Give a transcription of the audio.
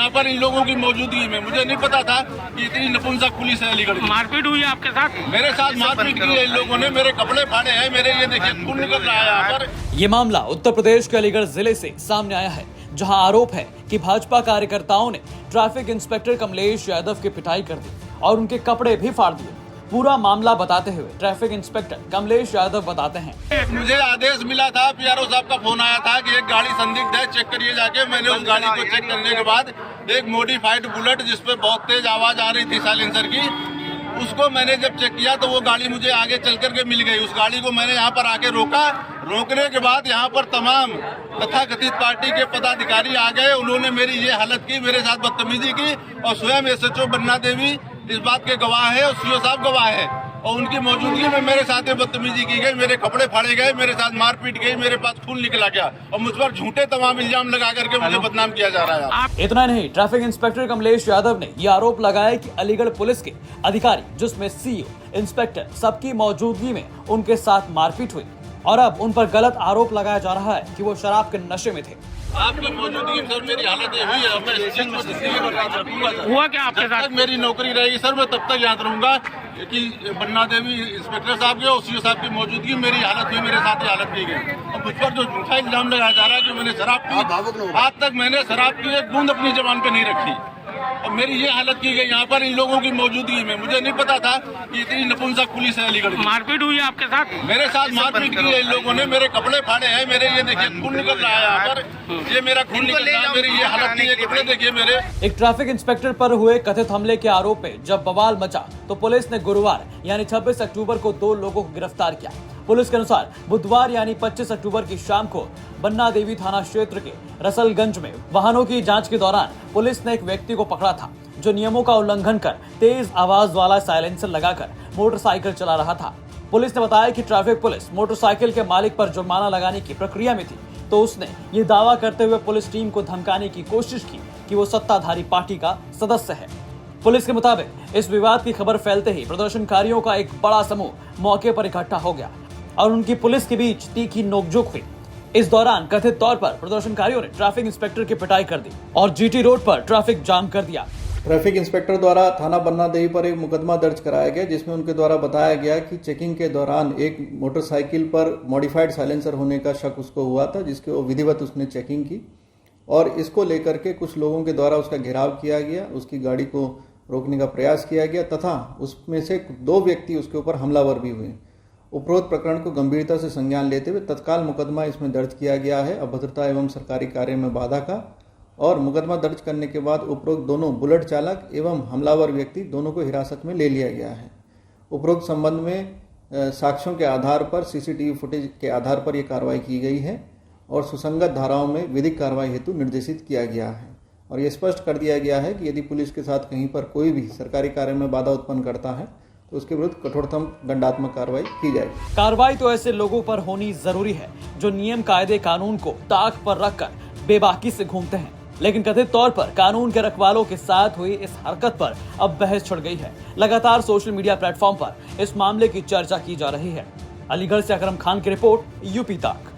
यहाँ पर इन लोगों की मौजूदगी में। मुझे नहीं पता था कि इतनी नपुंसक पुलिस है अलीगढ़ की। मारपीट हुई है आपके साथ? मेरे साथ मारपीट की है इन लोगों ने, मेरे कपड़े फाड़े हैं, मेरे ये देखिए खून निकल रहा है यहाँ पर। ये मामला उत्तर प्रदेश के अलीगढ़ जिले से सामने आया है, जहां आरोप है कि भाजपा कार्यकर्ताओं ने ट्रैफिक इंस्पेक्टर कमलेश यादव की पिटाई कर दी और उनके कपड़े भी फाड़ दिए। पूरा मामला बताते हुए ट्रैफिक इंस्पेक्टर कमलेश यादव बताते हैं, मुझे आदेश मिला था, पीआरओ साहब का फोन आया था कि एक गाड़ी संदिग्ध है, चेक करिए जाके। मैंने उस गाड़ी को चेक करने के बाद एक मॉडिफाइड बुलेट जिसपे बहुत तेज आवाज आ रही थी साइलेंसर की, उसको मैंने जब चेक किया तो वो गाड़ी मुझे आगे चल करके मिल गई। उस गाड़ी को मैंने यहाँ पर आके रोका। रोकने के बाद यहाँ पर तमाम तथाकथित पार्टी के पदाधिकारी आ गए। उन्होंने मेरी ये हालत की, मेरे साथ बदतमीजी की और स्वयं एसएचओ बन्ना देवी इस बात के गवाह है और सीओ साहब गवाह है। और उनकी मौजूदगी में मेरे साथ बदतमीजी की गई, मेरे कपड़े फाड़े गए, मेरे साथ मारपीट गई, मेरे पास खून निकला गया और मुझ पर झूठे तमाम इल्जाम लगा करके मुझे बदनाम किया जा रहा है। इतना नहीं, ट्रैफिक इंस्पेक्टर कमलेश यादव ने ये आरोप लगाया कि अलीगढ़ पुलिस के अधिकारी, जिसमें सीओ, इंस्पेक्टर, सबकी मौजूदगी में उनके साथ मारपीट हुई और अब उन पर गलत आरोप लगाया जा रहा है कि वो शराब के नशे में थे। आपकी मौजूदगी में सर मेरी हालत ये हुई है, मैं इस चीज को जिंदगी भर याद रखूंगा सर। हुआ क्या आपके जब साथ? तक मेरी नौकरी रहेगी सर, मैं तब तक याद रहूंगा कि बन्ना देवी इंस्पेक्टर साहब के और सीओ साहब की मौजूदगी में मेरी हालत हुई, मेरे साथ ये हालत की गई। और मुझ पर जो झूठा इल्जाम लगाया जा रहा है कि मैंने शराब पी, आज तक मैंने शराब की एक बूंद अपनी जबान पे नहीं रखी और मेरी ये हालत की गई यहाँ पर इन लोगों की मौजूदगी में। मुझे नहीं पता था कि इतनी नपुंसक पुलिस है अलीगढ़ की। मारपीट हुई है आपके साथ? मेरे साथ मारपीट की है इन लोगों ने, मेरे कपड़े फाड़े हैं, मेरे ये देखिए खून निकल रहा है यहाँ पर। ये मेरा खून निकल रहा है, मेरी ये हालत की है, कपड़े देखिए मेरे। एक ट्रैफिक इंस्पेक्टर पर हुए कथित हमले के आरोप में जब बवाल मचा तो पुलिस ने गुरुवार यानी 26 अक्टूबर को 2 लोगों को गिरफ्तार किया। पुलिस के अनुसार बुधवार यानी 25 अक्टूबर की शाम को बन्ना देवी थाना क्षेत्र के रसलगंज में वाहनों की जांच के दौरान पुलिस ने एक व्यक्ति को पकड़ा था जो नियमों का उल्लंघन कर तेज आवाज वाला साइलेंसर लगाकर मोटरसाइकिल चला रहा था। पुलिस ने बताया कि ट्रैफिक पुलिस मोटरसाइकिल के मालिक पर जुर्माना लगाने की प्रक्रिया में थी तो उसने ये दावा करते हुए पुलिस टीम को धमकाने की कोशिश की कि वो सत्ताधारी पार्टी का सदस्य है। पुलिस के मुताबिक इस विवाद की खबर फैलते ही प्रदर्शनकारियों का एक बड़ा समूह मौके पर इकट्ठा हो गया और उनकी पुलिस के बीच तीखी नोकझोंक हुई। इस दौरान कथित तौर पर प्रदर्शनकारियों ने ट्रैफिक इंस्पेक्टर की पिटाई कर दी और जीटी रोड पर ट्रैफिक जाम कर दिया। ट्रैफिक इंस्पेक्टर द्वारा थाना बन्ना देवी पर एक मुकदमा दर्ज कराया गया, जिसमें उनके द्वारा बताया गया कि चेकिंग के दौरान एक मोटरसाइकिल पर मॉडिफाइड साइलेंसर होने का शक उसको हुआ था, जिसके वो विधिवत उसने चेकिंग की और इसको लेकर के कुछ लोगों के द्वारा उसका घेराव किया गया, उसकी गाड़ी को रोकने का प्रयास किया गया तथा उसमें से 2 व्यक्ति उसके ऊपर हमलावर भी हुए। उपरोक्त प्रकरण को गंभीरता से संज्ञान लेते हुए तत्काल मुकदमा इसमें दर्ज किया गया है अभद्रता एवं सरकारी कार्य में बाधा का, और मुकदमा दर्ज करने के बाद उपरोक्त दोनों बुलेट चालक एवं हमलावर व्यक्ति दोनों को हिरासत में ले लिया गया है। उपरोक्त संबंध में साक्ष्यों के आधार पर सीसीटीवी फुटेज के आधार पर यह कार्रवाई की गई है और सुसंगत धाराओं में विधिक कार्रवाई हेतु निर्देशित किया गया है और यह स्पष्ट कर दिया गया है कि यदि पुलिस के साथ कहीं पर कोई भी सरकारी कार्य में बाधा उत्पन्न करता है तो उसके विरुद्ध कठोरतम दंडात्मक कार्रवाई की जाएगी। कार्रवाई तो ऐसे लोगों पर होनी जरूरी है जो नियम कायदे कानून को ताक पर रखकर बेबाकी से घूमते हैं, लेकिन कथित तौर पर कानून के रखवालों के साथ हुई इस हरकत पर अब बहस छिड़ गई है। लगातार सोशल मीडिया प्लेटफॉर्म पर इस मामले की चर्चा की जा रही है। अलीगढ़ से अकरम खान की रिपोर्ट, यूपी तक।